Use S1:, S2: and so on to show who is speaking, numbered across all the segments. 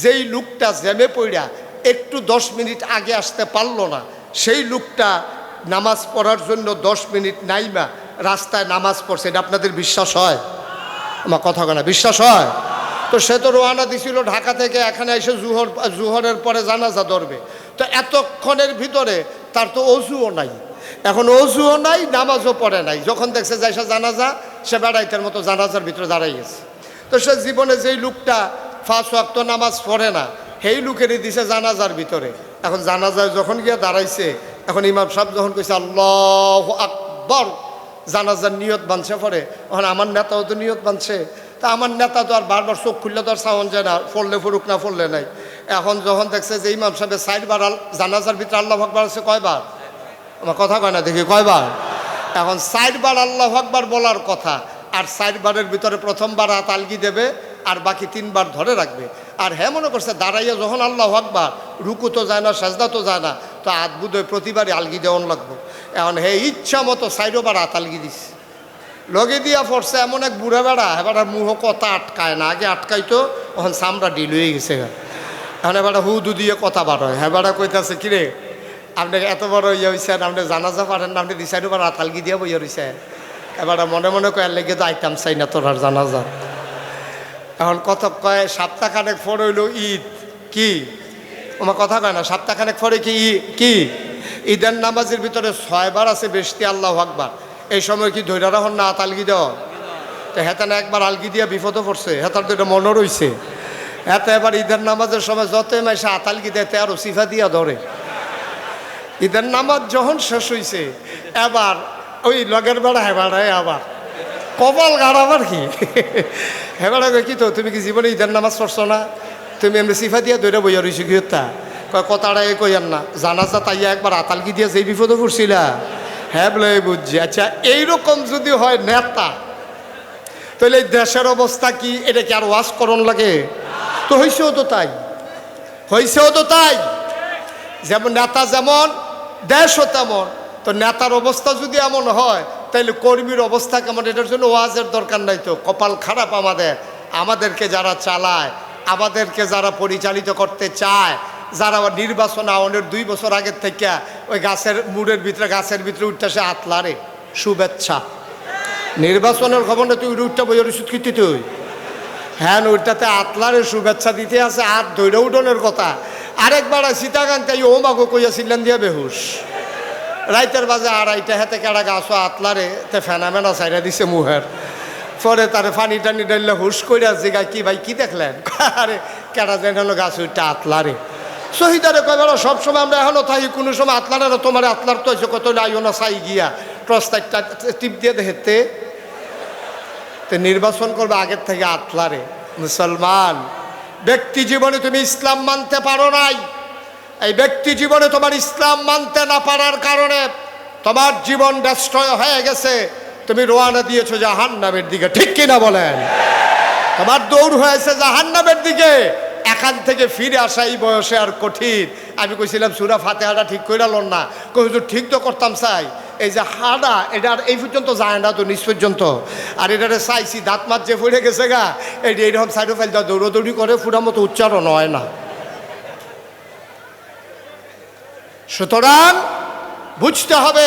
S1: যেই লোকটা জ্যামে পড়া একটু 10 মিনিট আগে আসতে পারলো না, সেই লোকটা নামাজ পড়ার জন্য 10 মিনিট নাইমা রাস্তায় নামাজ পড়ছে, এটা আপনাদের বিশ্বাস হয়? আমার কথা কেনা বিশ্বাস হয়? তো সে তো রওনা দিছিল ঢাকা থেকে, এখানে এসে জুহরের পরে জানাজা ধরবে। তো এতক্ষণের ভিতরে তার তো অজুও নাই, এখন অজুও নাই, নামাজও পড়ে নাই। যখন দেখছে যে সে জানাজা, সে বেড়াইতের মতো জানাজার ভিতরে দাঁড়াই গেছে। তো সে জীবনে যেই লোকটা 5 ওয়াক্ত নামাজ পড়ে না, সেই লোকেরই দিছে জানাজার ভিতরে। এখন জানাজায় যখন গিয়ে দাঁড়াইছে, এখন ইমাম সাহেব যখন কইছে আল্লাহু আকবার, জানাজার নিয়ত বানছে পরে, এখন আমার নেতাও তো নিয়ত বানছে। তা আমার নেতা তো আর বারবার চোখ খুললে তো আর সাউন যায় না, পড়লে ফুরুক না পড়লে নাই। এখন যখন দেখছে যে ইমাম সাহেবের 4 বার জানাজার ভিতরে আল্লাহু আকবার আছে, কয়বার? আমার কথা কয় না, দেখি কয়বার? এখন 4 বার আল্লাহু আকবার বলার কথা, আর 4 বারের ভিতরে প্রথমবার হাত আলগি দেবে, আর বাকি 3 বার ধরে রাখবে। আর হ্যাঁ মনে করছে দাঁড়াইয়া যখন আল্লাহু আকবার, রুকু তো যায় না, সাজদা তো যায় না, তো হাত বুধে প্রতিবারই আলগি দেওয়ান লাগবে। এখন হে ইচ্ছা মতো 4 বার হাত আলগি দিস, লগে দিয়া পড়ছে। এমন এক বুড়া বেড়া, এবার মুহ কথা আটকায় না, আগে আটকাইতো, এখন চামড়া ডিল হয়ে গেছে। এখন এবার হুদু দিয়ে কথা বার হয়। হ্যাঁ বেড়া কইতাছে কিরে, আপনি এত বড় ইয়ে হয়েছেন, আপনি জানাজা পারেন না, আপনি 2 বার হাত আলগি দিয়া বইয়া রয়েছেন। এবার মনে মনে কয়ার লেগে তো আইতাম চাই না তোর আর জানাজা। এখন কত কয়, সপ্তাহখানেক পর হইল ঈদ। কি আমার কথা কয় না, সপ্তাহখানেক পরে কি ঈদের নামাজের ভিতরে 6 বার আছে বেশি আল্লাহু আকবার। এই সময় কি ধৈর্য রাখুন না হাত আলগি দেওয়া? তো হেতানে একবার আলগি দিয়া বিপদে পড়ছে, হেতার তো এটা মনে রয়েছে। হেতে এবার ঈদের নামাজের সময় যত মাসে হাত আলগি দেয় আরো সিফা দিয়া ধরে। ঈদের নামাজ যখন শেষ হয়েছে, এবার ওই লগের বেড়া হেবাড়ায় আবার কপাল গাড়াবার কি হেবাড়া কি, তো তুমি কি জীবনে ঈদের নামাজ পড়ছো না? তুমি এমনি সিফা দিয়া ধরে বইয়া রয়েছি কি তা কয় কথাটা এ কইয়ার না, জানাজা তাইয়া একবার আতালকি দিয়া যেই বিপদে পড়ছিলা। হ্যাঁ বলে বুঝছি। আচ্ছা এইরকম যদি হয় নেতা, তাহলে এই দেশের অবস্থা কি? এটা কি আর ওয়াজ করণ লাগে? তো হয়েছেও তো তাই, হয়েছেও তো তাই। যেমন নেতা যেমন, দেশও তেমন। তো নেতার অবস্থা যদি এমন হয়, তাইলে কর্মীর অবস্থা কেমন? এটার জন্য ওয়াজের দরকার নাই তো। কপাল খারাপ আমাদেরকে যারা চালায়, আমাদেরকে যারা পরিচালিত করতে চায়, যারা নির্বাচন আওয়ানের 2 বছর আগের থেকে ওই গাছের মুড়ের ভিতরে, গাছের ভিতরে উঠতেছে আতলারে শুভেচ্ছা। নির্বাচনের খবর না, তুই উঠটা বই রসুৎকৃতি তুই হ্যাঁ ওইটাতে আতলারে শুভেচ্ছা দিতে আছে, আর দৈরা উঠনের কথা। আরেকবার সীতাকান্ত ও মাগো কইয়াছিলেন দিয়া বেহুশ, রাইতের বাজে 2:30 হেতে কেডা গাছ আতলারে তে ফেনামেনা সাইরা দিছে মুহের। পরে তারে পানি টানি ডাইলে হুশ কইরা জিগা কি ভাই কি দেখলেন? আরে কেডা যেন হলো গাছ ওইটা আতলারে। শহীদারে কয় বেড়া সবসময় আমরা এখনো থাকি, কোনো সময় আতলারে তোমার আতলার তো হয়েছে কত আইও না চাই গিয়া টর্চটা টিপ দিয়ে দেখতে। তো নির্বাচন করবে আগের থেকে আতলারে। মুসলমান ব্যক্তি জীবনে তুমি ইসলাম মানতে পারো নাই, এই ব্যক্তি জীবনে তোমার ইসলাম মানতে না পারার কারণে তোমার জীবন ডেস্ট্রয় হয়ে গেছে। তুমি রওনা দিয়েছো জাহান্নামের দিকে, ঠিক কিনা বলেন? তোমার দৌড় হয়েছে জাহান্নামের দিকে। এখান থেকে ফিরে আসা এই বয়সে আর কঠিন। আমি কইছিলাম সূরা ফাতিহাটা ঠিক কইরা লন না, কই হুজুর ঠিক তো করতাম চাই। এই যে হাডা, এটা আর এই পর্যন্ত যায় না তো, নিচ পর্যন্ত। আর এটারে চাইছি দাঁত মাত যে ফুড়ে গেছে গা, এটা এইরকম সাইডে ফাইল দেওয়া দৌড়োদৌড়ি করে ফুটার মতো উচ্চারণ হয় না। সুতরাং বুঝতে হবে,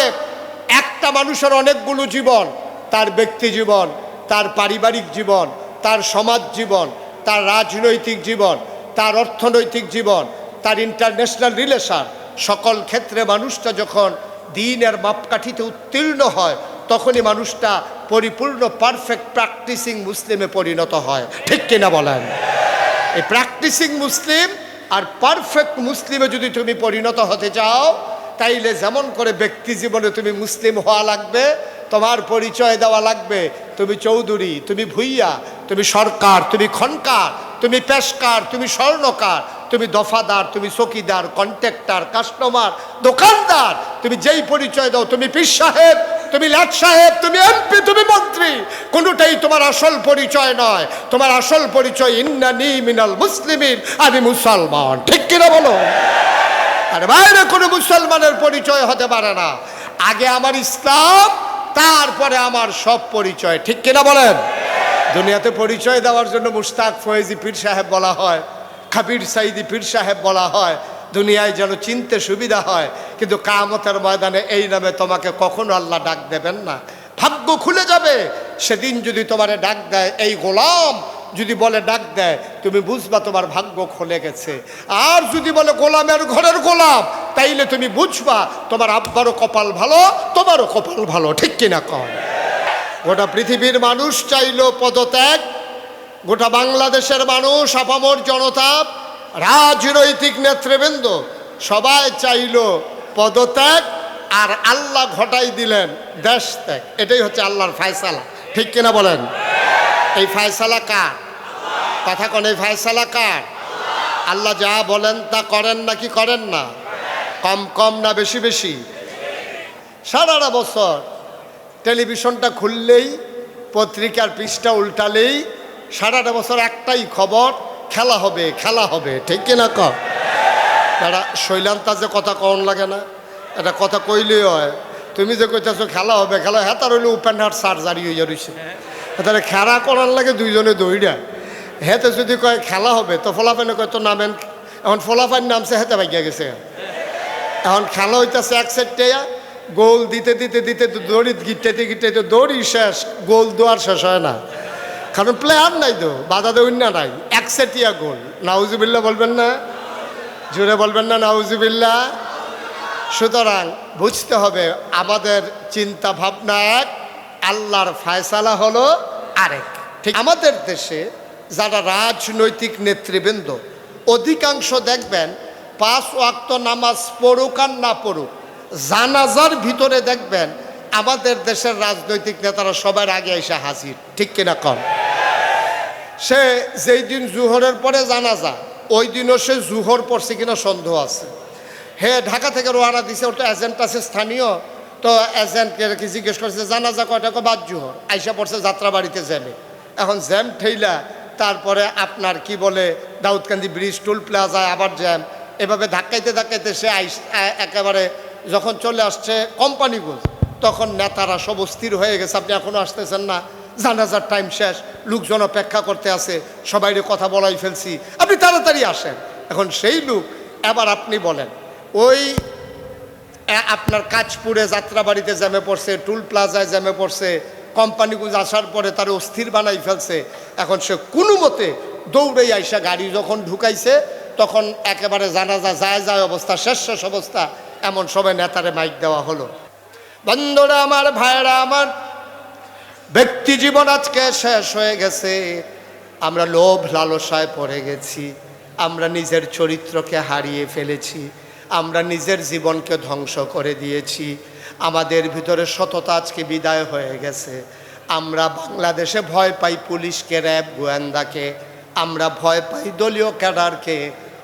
S1: একটা মানুষের অনেকগুলো জীবন, তার ব্যক্তি জীবন, তার পারিবারিক জীবন, তার সমাজ জীবন, তার রাজনৈতিক জীবন, তার অর্থনৈতিক জীবন, তার ইন্টারন্যাশনাল রিলেশন। সকল ক্ষেত্রে মানুষটা যখন দ্বীনের মাপকাঠিতে উত্তীর্ণ হয়, তখনই মানুষটা পরিপূর্ণ পারফেক্ট প্র্যাকটিসিং মুসলিমে পরিণত হয়, ঠিক কিনা বলেন? এই প্র্যাকটিসিং মুসলিম আর পারফেক্ট মুসলিমে যদি তুমি পরিণত হতে চাও, তাইলে যেমন করে ব্যক্তি জীবনে তুমি মুসলিম হওয়া লাগবে, তোমার পরিচয় দেওয়া লাগবে তুমি চৌধুরী, তুমি ভুইয়া, তুমি সরকার, তুমি খনকার, তুমি পেশকার, তুমি স্বর্ণকার, তুমি দফাদার, তুমি চকিদার, কন্ট্রাক্টর, কাস্টমার, দোকানদার। তুমি যেই পরিচয় দাও, তুমি পীর সাহেব, তুমি লাট সাহেব, তুমি এমপি, তুমি মন্ত্রী, কোনোটাই তোমার আসল পরিচয় নয়। তোমার আসল পরিচয় ইন্নানি মিনাল মুসলিমিন, আমি মুসলমান, ঠিক কিনা বলো? আর বাইরে কোনো মুসলমানের পরিচয় হতে পারে না। আগে আমার ইসলাম, তারপরে আমার সব পরিচয়, ঠিক কিনা বলেন? দুনিয়াতে পরিচয় দেওয়ার জন্য মুশতাক ফয়েজি পীর সাহেব বলা হয়। কাবির সাইদি পীর সাহেব বলা হয়, দুনিয়ায় যেন চিনতে সুবিধা হয়, কিন্তু কিয়ামতের ময়দানে এই নামে তোমাকে কখনো আল্লাহ ডাক দেবেন না। ভাগ্য খুলে যাবে সেদিন যদি তোমারে ডাক দেয় এই গোলাম, যদি বলে ডাক দেয়, তুমি বুঝবা তোমার ভাগ্য খুলে গেছে। আর যদি বলে গোলামের ঘরের গোলাম, তাইলে তুমি বুঝবা তোমার আব্বারও কপাল ভালো, তোমারও কপাল ভালো। ঠিক কিনা কন? গোটা পৃথিবীর মানুষ চাইলো পদত্যাগ, গোটা বাংলাদেশের মানুষ, আপামর জনতা, রাজনৈতিক নেতৃবৃন্দ সবাই চাইল পদত্যাগ, আর আল্লাহ ঘটাই দিলেন দেশ ত্যাগ। এটাই হচ্ছে আল্লাহর ফায়সালা। ঠিক কিনা বলেন? এই ফায়সালা কার? কথা কোন? এই ফায়সালা কার? আল্লাহ যা বলেন তা করেন নাকি করেন না? কম কম না বেশি বেশি? সারাটা বছর টেলিভিশনটা খুললেই, পত্রিকার পৃষ্ঠা উল্টালেই সারাটা বছর একটাই খবর, খেলা হবে খেলা হবে। ঠিক কিনা কর? তারা শৈলান্তা যে কথা কন লাগে না, এটা কথা কইলেই হয়। তুমি যে কইতেছো খেলা হবে খেলা, হ্যাঁ তার হইলে ওপেন হার্ট সার্জারি হয়ে রয়েছে, তাহলে খেলা করার লাগে দুইজনে দৌড়া। হেতে যদি কয় খেলা হবে তো ফলাফাইনে কয় তো নামেন, এখন ফলাফাইন নামছে হেতে ভাগিয়া গেছে। এখন খেলা হইতেছে এক সাইডে, গোল দিতে দিতে দিতে দড়ি গিটাইতে গিটাইতে দড়ি শেষ, গোল দোয়ার শেষ হয় না, কারণ প্লেয়ার নাই তো, বাধা দেউন না নাই, একসেটিয়া গোল। নাউজুবিল্লাহ বলবেন না? জোরে বলবেন না নাউজুবিল্লাহ? সুতরাং বুঝতে হবে আমাদের চিন্তা ভাবনা এক, আল্লাহর ফায়সালা হলো আরেক। ঠিক আমাদের দেশে যারা রাজনৈতিক নেতৃবৃন্দ, অধিকাংশ দেখবেন 5 ওয়াক্ত নামাজ পড়ুক আর না পড়ুক, জানাজার ভিতরে দেখবেন আমাদের দেশের রাজনৈতিক নেতারা সবার আগে এসে হাজির। ঠিক কিনা কম? সে যেই দিন জুহরের পরে জানাজা, ওই দিনও সে জুহর পড়ছে কিনা সন্দেহ আছে। হে ঢাকা থেকে রওনা দিছে, ওটা এজেন্ট আছে স্থানীয়, তো এজেন্টকে জিজ্ঞেস করছে জানাজা কয়টা, বাদ জুহর। আইসা পড়ছে যাত্রাবাড়িতে জ্যামে। এখন জ্যাম ঠেইলা তারপরে আপনার কি বলে দাউদকান্দি ব্রিজ, টুল প্লাজায় আবার জ্যাম, এভাবে ধাক্কাইতে ধাক্কাইতে সে একেবারে যখন চলে আসছে কোম্পানিগঞ্জ, তখন নেতারা সব অস্থির হয়ে গেছে, আপনি এখনো আসতেছেন না, জানাজার টাইম শেষ, লোকজন অপেক্ষা করতে আছে, সবাই কথা বলাই ফেলছি, আপনি তাড়াতাড়ি আসেন। এখন সেই লোক এবার আপনি বলেন, ওই আপনার কাঁচপুরে যাত্রাবাড়িতে জ্যামে পড়ছে, টুল প্লাজায় জ্যামে পড়ছে, কোম্পানিগঞ্জ আসার পরে তার অস্থির বানাই ফেলছে। এখন সে কোনো মতে দৌড়ে আইসা গাড়ি যখন ঢুকাইছে, তখন একেবারে জানাজা যায় যায় অবস্থা, শেষ শেষ অবস্থা, এমন সবাই নেতারে মাইক দেওয়া হলো। বন্ধুরা আমার, ভাইরা আমার, ব্যক্তি জীবন আজকে শেষ হয়ে গেছে। আমরা লোভ লালসায় পড়ে গেছি, আমরা নিজের চরিত্রকে হারিয়ে ফেলেছি, আমরা নিজের জীবনকে ধ্বংস করে দিয়েছি, আমাদের ভিতরে সততা আজকে বিদায় হয়ে গেছে। আমরা বাংলাদেশে ভয় পাই পুলিশকে, র্যাব, গোয়েন্দাকে, আমরা ভয় পাই দলীয় ক্যাডারকে,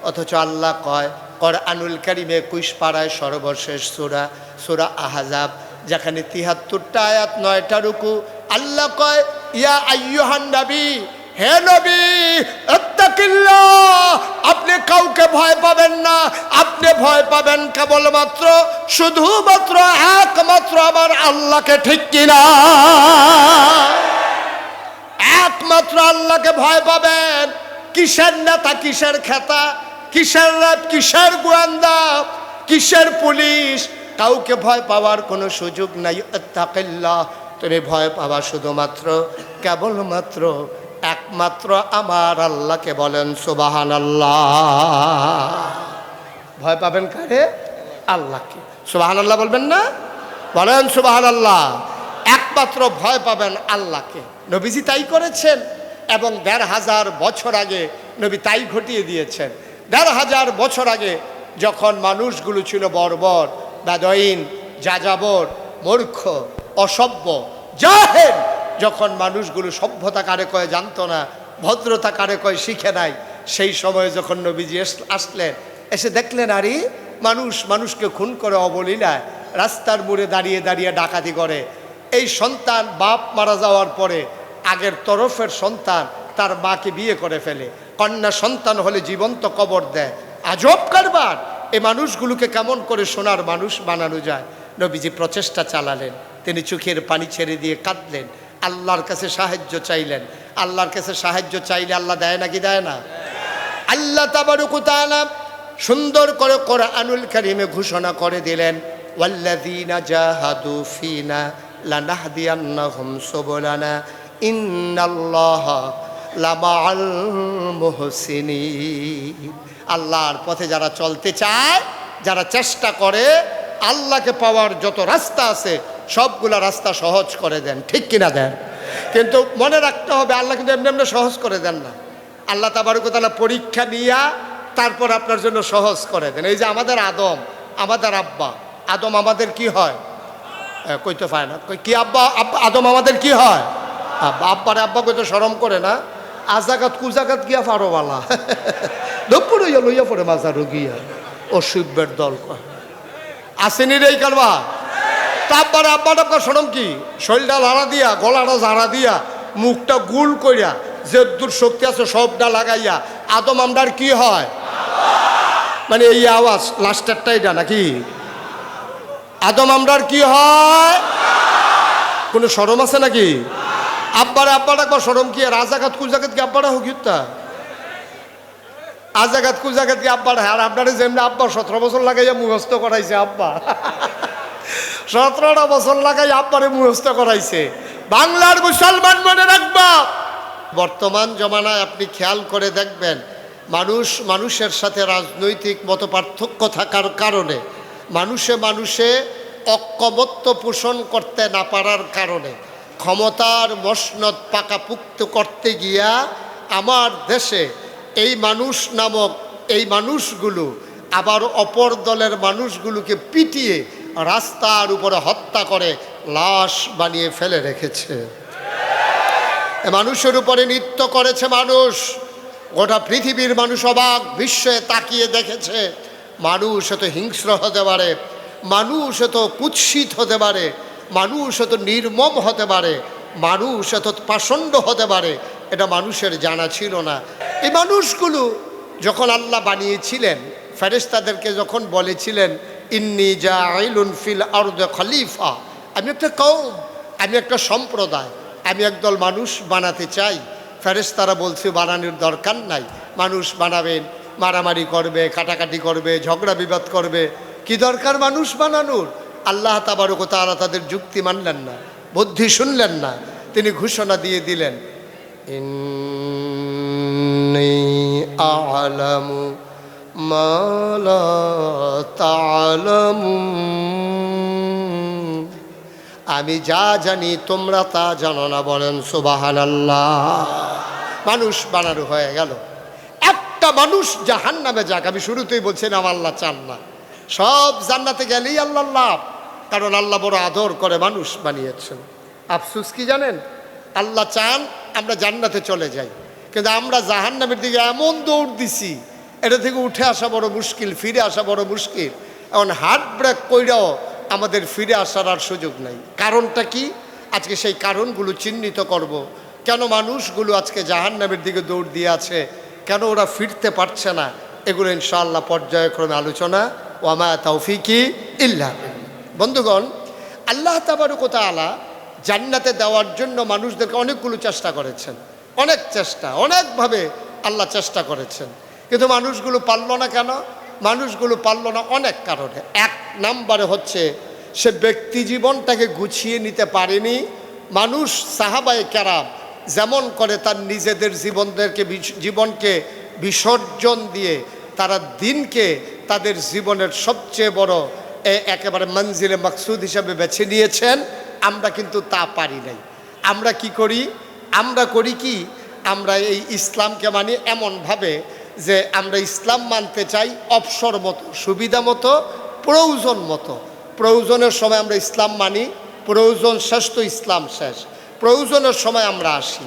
S1: অথচ আল্লাহ কয় কোরআনুল কারীমে 21 পারায় সর্বশেষ সূরা, সূরা আহজাব, যেখানে 73টা আয়াত 9টা রুকু, আল্লাহ কয় ইয়া আইয়ুহান নবী, হে নবী ইত্তাকিল্লাহ, আপনি কাউকে ভয় পাবেন না, আপনি ভয় পাবেন কেবলমাত্র শুধুমাত্র একমাত্র আমার আল্লাহকে। ঠিক কিনা? একমাত্র আল্লাহকে ভয় পাবেন। কিসের নেতা, কিসের খেতা, কিসের র্যাব, কিসের গোয়েন্দা, কিসের পুলিশ, কাউকে ভয় পাওয়ার কোনো সুযোগ নাই। ইত্তাকিল্লাহ, তুমি ভয় পাবা শুধুমাত্র কেবলমাত্র একমাত্র আমার আল্লাহকে। বলেন সুবহানাল্লাহ। ভয় পাবেন কারে? আল্লাহকে। সুবহানাল্লাহ বলবেন না? বলেন সুবহানাল্লাহ। একমাত্র ভয় পাবেন আল্লাহকে। নবীজি তাই করেছেন, এবং ১৫০০ বছর আগে নবী তাই ঘটিয়ে দিয়েছেন। ১৫০০ বছর আগে যখন মানুষগুলো ছিল বর্বর, বেদঈন, যাযাবর, মূর্খ, অসভ্য, জাহেল, যখন মানুষগুলো সভ্যতা কারে কয় জানতো না, ভদ্রতা কারে কয় শিখে নাই, সেই সময় যখন নবীজি আসলেন, এসে দেখলেন আরে মানুষ মানুষকে খুন করে অবলীলায়, রাস্তার মোড়ে দাঁড়িয়ে দাঁড়িয়ে ডাকাতি করে। এই সন্তান বাপ মারা যাওয়ার পরে আগের তরফের সন্তান তার মাকে বিয়ে করে ফেলে, কন্যা সন্তান হলে জীবন্ত কবর দেয়। আজব কারবার। এই মানুষগুলোকে কেমন করে সোনার মানুষ বানানো যায়? নবীজি প্রচেষ্টা চালালেন, তিনি চোখের পানি ছেড়ে দিয়ে কাঁদলেন, আল্লাহর কাছে সাহায্য চাইলেন। আল্লাহর কাছে সাহায্য চাইলে আল্লাহ দেয় নাকি দেয় না? আল্লাহ তাবারক ওয়া তাআলা সুন্দর করে কোরআনুল কারীমে ঘোষণা করে দিলেন, ওয়াল্লাযীনা জাহাদু ফিনা লানাহদিয়ান্নাহুম সুবুলানা ইন্নাল্লাহা লামাআল মুহসিনিন। আল্লাহর পথে যারা চলতে চায়, যারা চেষ্টা করে, আল্লাহকে পাওয়ার যত রাস্তা আছে সবগুলা রাস্তা সহজ করে দেন, ঠিক কিনা দেন? কিন্তু মনে রাখতে হবে আল্লাহ কিন্তু এমনি এমনি সহজ করে দেন না। আল্লাহ তাবারক ওয়া তাআলা পরীক্ষা নিয়া তারপর আপনার জন্য সহজ করে দেন। এই যে আমাদের আদম, আমাদের আব্বা আদম আমাদের কি হয়? কইতে পারে না, কি আব্বা আদম আমাদের কি হয়? আব্বা। আব্বারে আব্বা কইতে শরম করে না, আজাগাত কুজাগাত গিয়া ফারোওয়ালা দুপুর হইয়া লইয়া পড়ে মাজারও গিয়া অসুবের দল কয় আসেনি রে এই কালবা। তারপরে আব্বাটা শরম কি? শরীরটা লাড়া দিয়া, গলাটা ঝাড়া দিয়া, মুখটা গুল করিয়া, যে দূর শক্তি আছে সবটা লাগাইয়া আদম আমরার কি হয়? মানে এই আওয়াজ লাস্টেরটা এটা নাকি? আদম আমরার কি হয়? কোনো শরম আছে নাকি? আব্বাটা একবার শরম কি? আর আজাগাত কুজাগাত কি আব্বাটা হুকিতা? আজাগাত কুজাগাত কি আব্বাটা? আর আপনারা যেমনি আব্বা 17 বছর লাগাইয়া মুখস্থ করাইছে, আব্বা 17টা বছর লাগাই আব্বারে মুখস্থ করাইছে। বাংলার মুসলমান মনে রাখবা, বর্তমান জমানায় আপনি খেয়াল করে দেখবেন, মানুষের সাথে রাজনৈতিক মত পার্থক্য থাকার কারণে, মানুষে ঐক্যমত্য পোষণ করতে না পারার কারণে, ক্ষমতার মসনদ পাকাপুক্ত করতে গিয়া আমার দেশে এই মানুষ নামক এই মানুষগুলো আবার অপর দলের মানুষগুলোকে পিটিয়ে রাস্তার উপরে হত্যা করে লাশ বানিয়ে ফেলে রেখেছে। মানুষের উপরে নৃত্য করেছে মানুষ। গোটা পৃথিবীর মানুষ অবাক বিশ্বে তাকিয়ে দেখেছে। মানুষ এত হিংস্র হতে পারে, মানুষ এত কুৎসিত হতে পারে, মানুষ এত নির্মম হতে পারে, মানুষ এত পাষণ্ড হতে পারে, এটা মানুষের জানা ছিল না। এই মানুষগুলো যখন আল্লাহ বানিয়েছিলেন, ফেরেশতাদেরকে যখন বলেছিলেন ইন্নী জাইলুন ফিল আরদি খলিফা, আমি একটা কওম, আমি একটা সম্প্রদায়, আমি একদল মানুষ বানাতে চাই। ফেরেশতারা বলছে বানানোর দরকার নাই, মানুষ বানাবেন, মারামারি করবে, কাটাকাটি করবে, ঝগড়া বিবাদ করবে, কি দরকার মানুষ বানানোর? আল্লাহ তাবারক ওয়া তাআলা তাদের যুক্তি মানলেন না, বুদ্ধি শুনলেন না। তিনি ঘোষণা দিয়ে দিলেন ইন্নী আ'লামু মা লা তা'লামুন, আমি যা জানি তোমরা তা জানো না। বলেন সুবহানাল্লাহ। মানুষ বানানো হয়ে গেল। একটা মানুষ জাহান্নামে যাক, আমি শুরুতেই বলছিলাম আল্লাহ চান না। সব জান্নাতে গেলেই আল্লাহ লাভ, কারণ আল্লাহ বড় আদর করে মানুষ বানিয়েছেন। আফসোস কি জানেন? আল্লাহ চান আমরা জান্নাতে চলে যাই, কিন্তু আমরা জাহান্নামের দিকে এমন দৌড় দিছি, এটা থেকে উঠে আসা বড় মুশকিল, ফিরে আসা বড় মুশকিল। এখন হার্ট ব্রেক কইরাও আমাদের ফিরে আসার আর সুযোগ নাই। কারণটা কি? আজকে সেই কারণগুলো চিহ্নিত করব। কেন মানুষগুলো আজকে জাহান্নামের দিকে দৌড় দিয়ে আছে, কেন ওরা ফিরতে পারছে না, এগুলো ইনশাআল্লাহ পর্যায়ক্রমে আলোচনা। ওয়ামা তাওফিকি ইল্লা বিল্লাহ। বন্ধুগণ, আল্লাহ তাবারক ওয়া তাআলা জান্নাতে দেওয়ার জন্য মানুষদেরকে অনেকগুলো চেষ্টা করেছেন, অনেক চেষ্টা, অনেকভাবে আল্লাহ চেষ্টা করেছেন, কিন্তু মানুষগুলো পারল না। কেন মানুষগুলো পারল না? অনেক কারণে। এক নম্বরে হচ্ছে সে ব্যক্তি জীবনটাকে গুছিয়ে নিতে পারেনি। মানুষ সাহাবায়ে কেরাম যেমন করে তার নিজেদের জীবনকে বিসর্জন দিয়ে তারা দিনকে তাদের জীবনের সবচেয়ে বড় একেবারে মঞ্জিলে মাকসুদ হিসাবে বেছে নিয়েছেন, আমরা কিন্তু তা পারি নাই। আমরা কি করি? আমরা করি কি? আমরা এই ইসলামকে মানি এমনভাবে যে আমরা ইসলাম মানতে চাই অবসর মতো, সুবিধা মতো, প্রয়োজন মতো। প্রয়োজনের সময় আমরা ইসলাম মানি, প্রয়োজন শেষ তো ইসলাম শেষ, প্রয়োজনের সময় আমরা আসি।